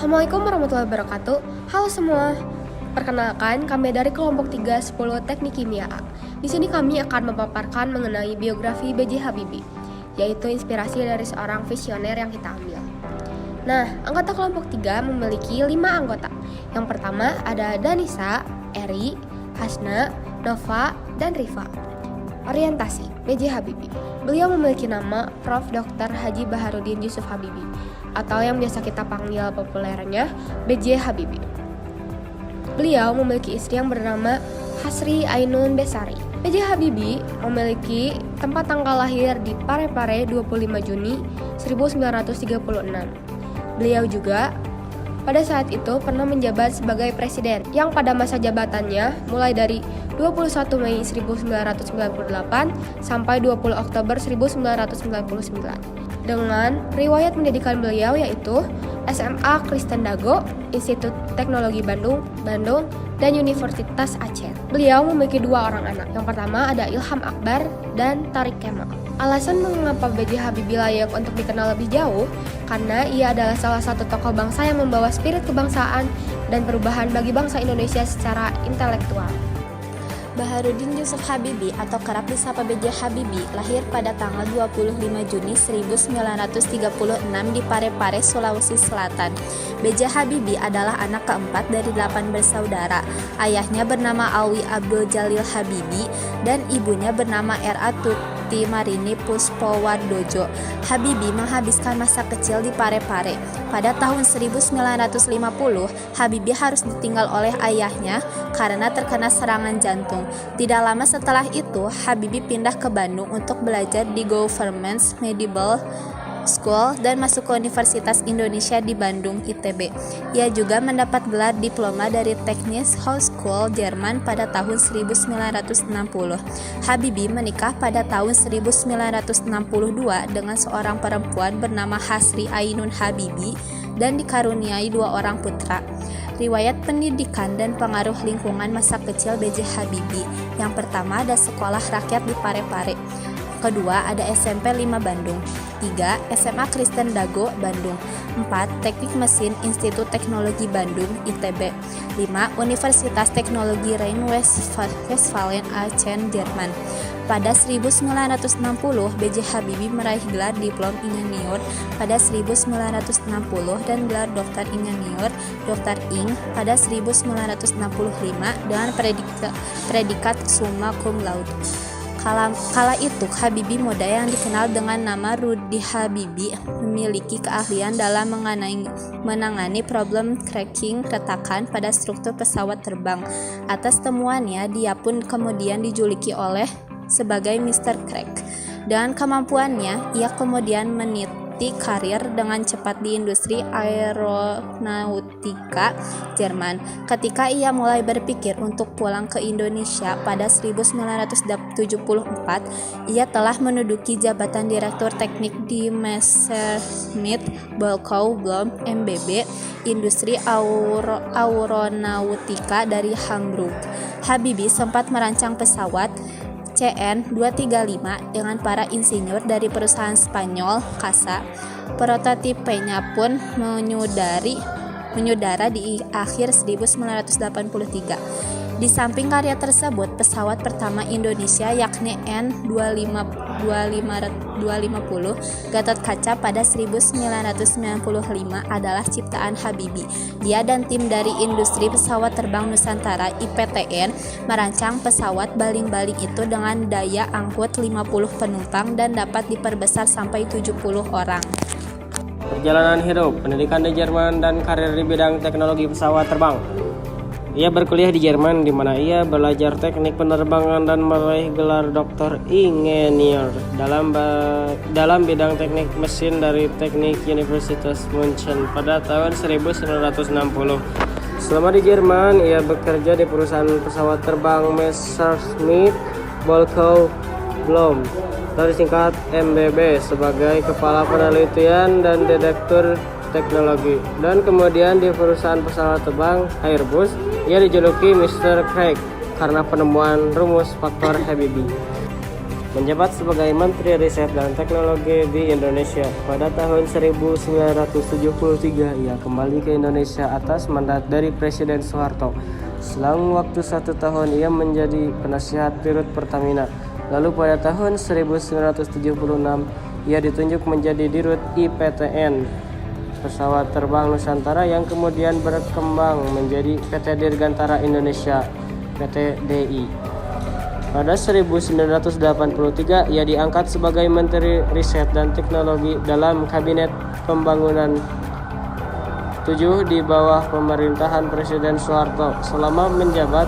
Assalamualaikum warahmatullahi wabarakatuh. Halo semua. Perkenalkan, kami dari kelompok 310 Teknik Kimia A. Di sini kami akan memaparkan mengenai biografi B.J. Habibie, yaitu inspirasi dari seorang visioner yang kita ambil. Nah, anggota kelompok 3 memiliki 5 anggota. Yang pertama ada Danisa, Eri, Hasna, Nova, dan Rifa. Orientasi B.J. Habibie. Beliau memiliki nama Prof. Dr. Haji Baharudin Yusuf Habibie, atau yang biasa kita panggil populernya B.J. Habibie. Beliau memiliki istri yang bernama Hasri Ainun Besari. B.J. Habibie memiliki tempat tanggal lahir di Parepare 25 Juni 1936. Beliau juga pada saat itu pernah menjabat sebagai presiden yang pada masa jabatannya mulai dari 21 Mei 1998 sampai 20 Oktober 1999 dengan riwayat pendidikan beliau yaitu SMA Kristen Dago, Institut Teknologi Bandung, dan Universitas Aceh. Beliau memiliki 2 orang anak. Yang pertama ada Ilham Akbar dan Tarik Kemal. Alasan mengapa B.J. Habibie layak untuk dikenal lebih jauh karena ia adalah salah satu tokoh bangsa yang membawa spirit kebangsaan dan perubahan bagi bangsa Indonesia secara intelektual. Baharudin Yusuf Habibie atau kerap disapa B.J. Habibie lahir pada tanggal 25 Juni 1936 di Parepare, Sulawesi Selatan. B.J. Habibie adalah anak keempat dari 8 bersaudara. Ayahnya bernama Alwi Abdul Jalil Habibie dan ibunya bernama R.A. Tuti Marini Puspowardojo. Habibie menghabiskan masa kecil di Parepare. Pada tahun 1950, Habibie harus ditinggal oleh ayahnya karena terkena serangan jantung. Tidak lama setelah itu, Habibie pindah ke Bandung untuk belajar di Government Medical School dan masuk ke Universitas Indonesia di Bandung, ITB. Ia juga mendapat gelar diploma dari Technische Hochschule Jerman pada tahun 1960. Habibie menikah pada tahun 1962 dengan seorang perempuan bernama Hasri Ainun Habibie dan dikaruniai 2 orang putra. Riwayat pendidikan dan pengaruh lingkungan masa kecil B.J. Habibie. Yang pertama ada sekolah rakyat di Parepare. Kedua ada SMP 5 Bandung. 3. SMA Kristen Dago Bandung. 4. Teknik Mesin Institut Teknologi Bandung ITB. 5. Universitas Teknologi Rhein-Westfalen Aachen Jerman. Pada 1960, B.J. Habibie meraih gelar diplom ingenieur pada 1960 dan gelar doktor ingenieur Dr. Ing pada 1965 dengan predikat summa cum laude. Kala itu, Habibie muda yang dikenal dengan nama Rudy Habibie memiliki keahlian dalam menangani problem cracking retakan pada struktur pesawat terbang. Atas temuannya, dia pun kemudian dijuluki sebagai Mr. Crack. Dengan kemampuannya, ia kemudian meniti karir dengan cepat di industri aeronautika Jerman. Ketika ia mulai berpikir untuk pulang ke Indonesia pada 1974, ia telah menduduki jabatan Direktur Teknik di Messerschmitt Bölkow Blohm MBB, industri aeronautika dari Hamburg. Habibie sempat merancang pesawat CN-235 dengan para insinyur dari perusahaan Spanyol CASA. Prototipenya pun menyudara di akhir 1983. Di samping karya tersebut, pesawat pertama Indonesia yakni N250 Gatot Kaca pada 1995 adalah ciptaan Habibie. Dia dan tim dari industri pesawat terbang Nusantara IPTN merancang pesawat baling-baling itu dengan daya angkut 50 penumpang dan dapat diperbesar sampai 70 orang. Perjalanan hidup, pendidikan di Jerman, dan karir di bidang teknologi pesawat terbang. Ia berkuliah di Jerman, di mana ia belajar teknik penerbangan dan meraih gelar doktor ingenieur dalam bidang teknik mesin dari Teknik Universitas München pada tahun 1960. Selama di Jerman, ia bekerja di perusahaan pesawat terbang Messerschmitt Bölkow Blohm atau disingkat MBB sebagai kepala penelitian dan direktur teknologi, dan kemudian di perusahaan pesawat terbang Airbus ia dijuluki Mr. Crack karena penemuan rumus faktor Habibie. menjabat sebagai Menteri Riset dan Teknologi di Indonesia. Pada tahun 1973, ia kembali ke Indonesia atas mandat dari Presiden Soeharto. Selang waktu 1 tahun, ia menjadi penasihat Dirut Pertamina. Lalu pada tahun 1976, ia ditunjuk menjadi Dirut IPTN, Pesawat Terbang Nusantara, yang kemudian berkembang menjadi PT Dirgantara Indonesia, PT DI. Pada 1983, ia diangkat sebagai Menteri Riset dan Teknologi dalam Kabinet Pembangunan 7 di bawah pemerintahan Presiden Soeharto. Selama menjabat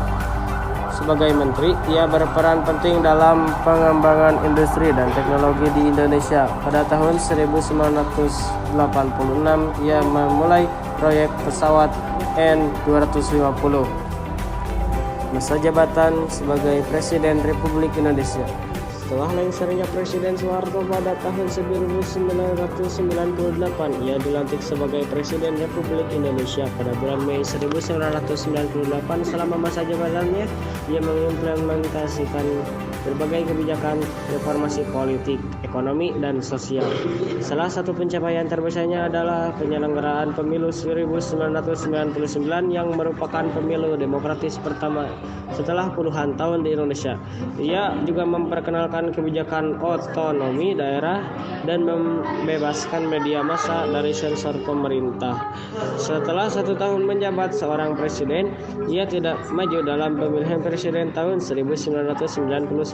sebagai menteri, ia berperan penting dalam pengembangan industri dan teknologi di Indonesia. Pada tahun 1986, ia memulai proyek pesawat N250. Masa jabatan sebagai Presiden Republik Indonesia. Setelah lengsernya Presiden Soeharto pada tahun 1998, ia dilantik sebagai Presiden Republik Indonesia pada bulan Mei 1998. Selama masa jabatannya, ia mengimplementasikan berbagai kebijakan reformasi politik, ekonomi, dan sosial. Salah satu pencapaian terbesarnya adalah penyelenggaraan pemilu 1999 yang merupakan pemilu demokratis pertama setelah puluhan tahun di Indonesia. Ia juga memperkenalkan kebijakan otonomi daerah dan membebaskan media massa dari sensor pemerintah. Setelah 1 tahun menjabat seorang presiden, ia tidak maju dalam pemilihan presiden tahun 1999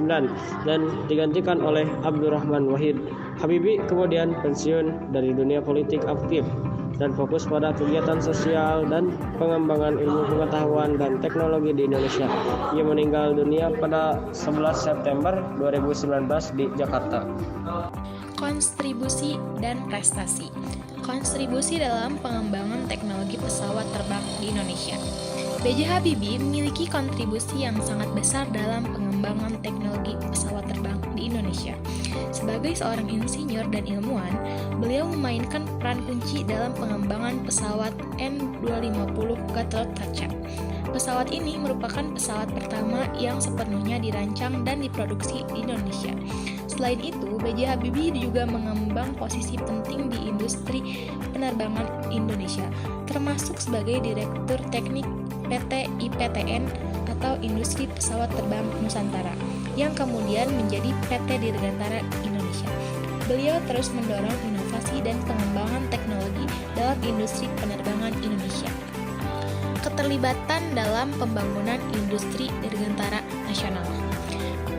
dan digantikan oleh Abdurrahman Wahid. Habibie kemudian pensiun dari dunia politik aktif dan fokus pada kegiatan sosial dan pengembangan ilmu pengetahuan dan teknologi di Indonesia. Ia meninggal dunia pada 11 September 2019 di Jakarta. Kontribusi dan prestasi. Kontribusi dalam pengembangan teknologi pesawat terbang di Indonesia. B.J. Habibie memiliki kontribusi yang sangat besar dalam pengembangan teknologi pesawat terbang di Indonesia. Sebagai seorang insinyur dan ilmuwan, beliau memainkan peran kunci dalam pengembangan pesawat N250 Gatotkaca. Pesawat ini merupakan pesawat pertama yang sepenuhnya dirancang dan diproduksi di Indonesia. Selain itu, B.J. Habibie juga mengembang posisi penting di industri penerbangan Indonesia, termasuk sebagai Direktur Teknik PT IPTN atau Industri Pesawat Terbang Nusantara, yang kemudian menjadi PT Dirgantara Indonesia. Beliau terus mendorong inovasi dan pengembangan teknologi dalam industri penerbangan Indonesia. Keterlibatan dalam pembangunan industri dirgantara nasional.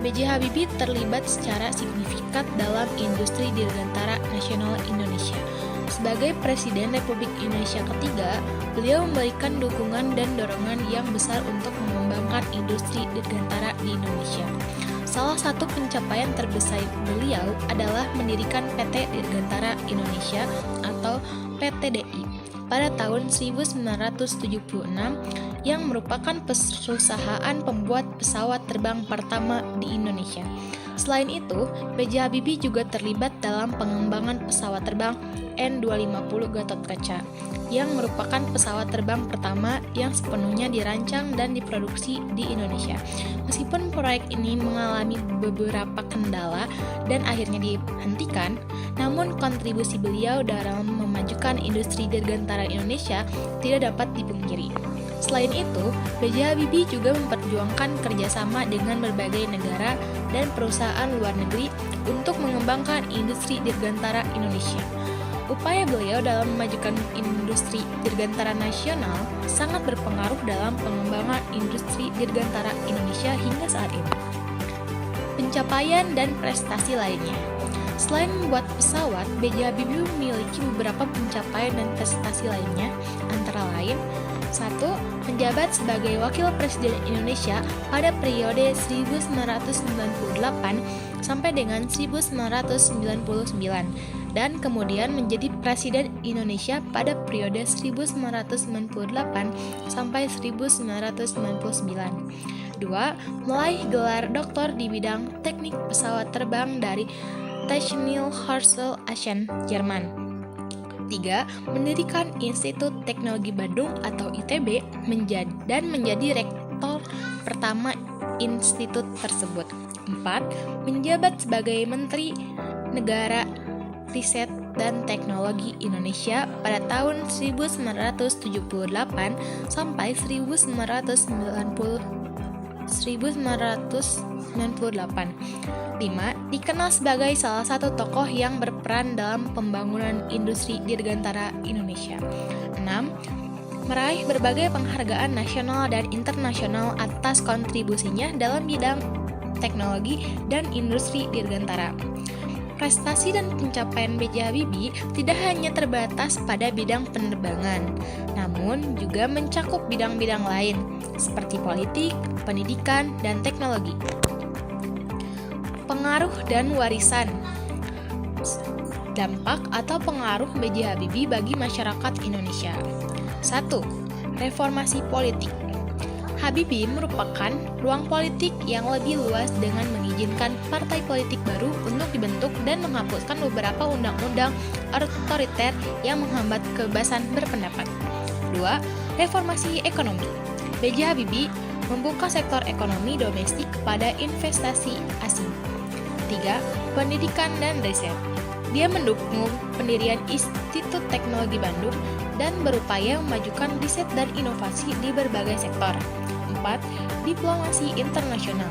B.J. Habibie terlibat secara signifikan dalam industri dirgantara nasional Indonesia. Sebagai Presiden Republik Indonesia ketiga, beliau memberikan dukungan dan dorongan yang besar untuk mengembangkan industri dirgantara di Indonesia. Salah satu pencapaian terbesar beliau adalah mendirikan PT Dirgantara Indonesia atau PTDI pada tahun 1976 yang merupakan perusahaan pembuat pesawat terbang pertama di Indonesia. Selain itu, B.J. Habibie juga terlibat dalam pengembangan pesawat terbang N250 Gatotkaca yang merupakan pesawat terbang pertama yang sepenuhnya dirancang dan diproduksi di Indonesia. Meskipun proyek ini mengalami beberapa kendala dan akhirnya dihentikan, namun kontribusi beliau dalam memajukan industri dirgantara Indonesia tidak dapat dipungkiri. Selain itu, B.J. Habibie juga memperjuangkan kerjasama dengan berbagai negara dan perusahaan luar negeri untuk mengembangkan industri dirgantara Indonesia. Upaya beliau dalam memajukan industri dirgantara nasional sangat berpengaruh dalam pengembangan industri dirgantara Indonesia hingga saat ini. Pencapaian dan prestasi lainnya. Selain membuat pesawat, B.J. Habibie memiliki beberapa pencapaian dan prestasi lainnya, antara lain 1. Menjabat sebagai Wakil Presiden Indonesia pada periode 1998 sampai dengan 1999 dan kemudian menjadi Presiden Indonesia pada periode 1998 sampai 1999. 2. Meraih gelar doktor di bidang teknik pesawat terbang dari Technische Hochschule Aachen, Jerman. 3. Mendirikan Institut Teknologi Bandung atau ITB dan menjadi rektor pertama institut tersebut. 4. Menjabat sebagai Menteri Negara Riset dan Teknologi Indonesia pada tahun 1978 sampai 1998. 5. Dikenal sebagai salah satu tokoh yang berperan dalam pembangunan industri dirgantara Indonesia. 6. Meraih berbagai penghargaan nasional dan internasional atas kontribusinya dalam bidang teknologi dan industri dirgantara. Prestasi dan pencapaian B.J. Habibie tidak hanya terbatas pada bidang penerbangan, namun juga mencakup bidang-bidang lain seperti politik, pendidikan, dan teknologi. Pengaruh dan warisan. Dampak atau pengaruh B.J. Habibie bagi masyarakat Indonesia. 1. Reformasi politik. Habibie merupakan ruang politik yang lebih luas dengan mengizinkan partai politik baru untuk dibentuk dan menghapuskan beberapa undang-undang otoriter yang menghambat kebebasan berpendapat. 2. Reformasi ekonomi. B.J. Habibie membuka sektor ekonomi domestik kepada investasi asing. 3. Pendidikan dan riset. Dia mendukung pendirian Institut Teknologi Bandung dan berupaya memajukan riset dan inovasi di berbagai sektor. 4. Diplomasi internasional.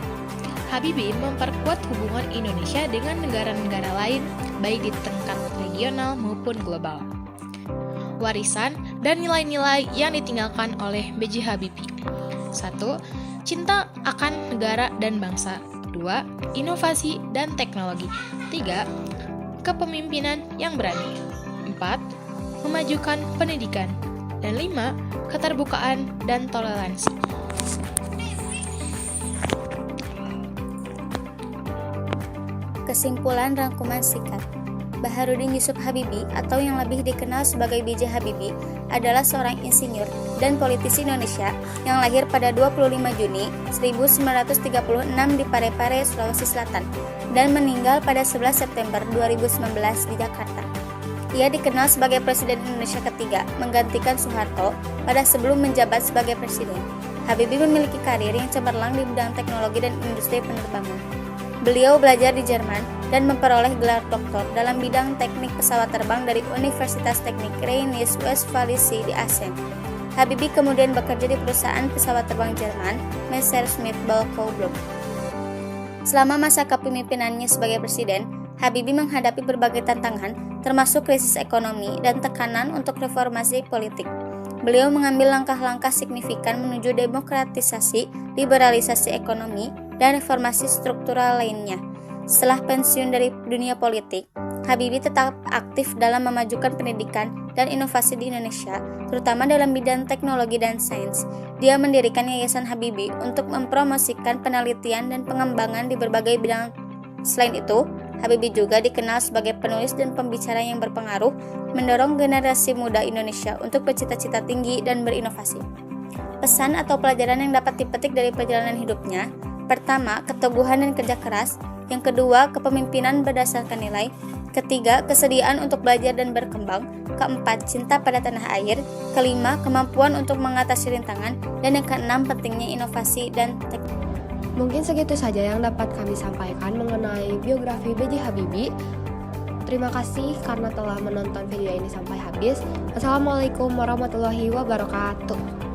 Habibie memperkuat hubungan Indonesia dengan negara-negara lain, baik di tingkat regional maupun global. Warisan dan nilai-nilai yang ditinggalkan oleh B.J. Habibie. 1. Cinta akan negara dan bangsa. 2. Inovasi dan teknologi. 3. Kepemimpinan yang berani. 4. Memajukan pendidikan. Dan 5. Keterbukaan dan toleransi. Kesimpulan rangkuman singkat. Baharudin Yusuf Habibie atau yang lebih dikenal sebagai B.J. Habibie adalah seorang insinyur dan politisi Indonesia yang lahir pada 25 Juni 1936 di Parepare, Sulawesi Selatan dan meninggal pada 11 September 2019 di Jakarta. Ia dikenal sebagai Presiden Indonesia ketiga, menggantikan Soeharto pada sebelum menjabat sebagai Presiden. Habibie memiliki karir yang cemerlang di bidang teknologi dan industri penerbangan. Beliau belajar di Jerman dan memperoleh gelar doktor dalam bidang teknik pesawat terbang dari Universitas Teknik Rhein-Westfalen di Aachen. Habibie kemudian bekerja di perusahaan pesawat terbang Jerman, Messerschmitt-Bechtle-Blohm. Selama masa kepemimpinannya sebagai presiden, Habibie menghadapi berbagai tantangan, termasuk krisis ekonomi dan tekanan untuk reformasi politik. Beliau mengambil langkah-langkah signifikan menuju demokratisasi, liberalisasi ekonomi, dan reformasi struktural lainnya. Setelah pensiun dari dunia politik, Habibie tetap aktif dalam memajukan pendidikan dan inovasi di Indonesia, terutama dalam bidang teknologi dan sains. Dia mendirikan Yayasan Habibie untuk mempromosikan penelitian dan pengembangan di berbagai bidang. Selain itu, Habibie juga dikenal sebagai penulis dan pembicara yang berpengaruh, mendorong generasi muda Indonesia untuk bercita-cita tinggi dan berinovasi. Pesan atau pelajaran yang dapat dipetik dari perjalanan hidupnya: pertama, keteguhan dan kerja keras. Yang kedua, kepemimpinan berdasarkan nilai. Ketiga, kesediaan untuk belajar dan berkembang. Keempat, cinta pada tanah air. Kelima, kemampuan untuk mengatasi rintangan. Dan yang keenam, pentingnya inovasi dan teknologi. Mungkin segitu saja yang dapat kami sampaikan mengenai biografi B.J. Habibie. Terima kasih karena telah menonton video ini sampai habis. Wassalamualaikum warahmatullahi wabarakatuh.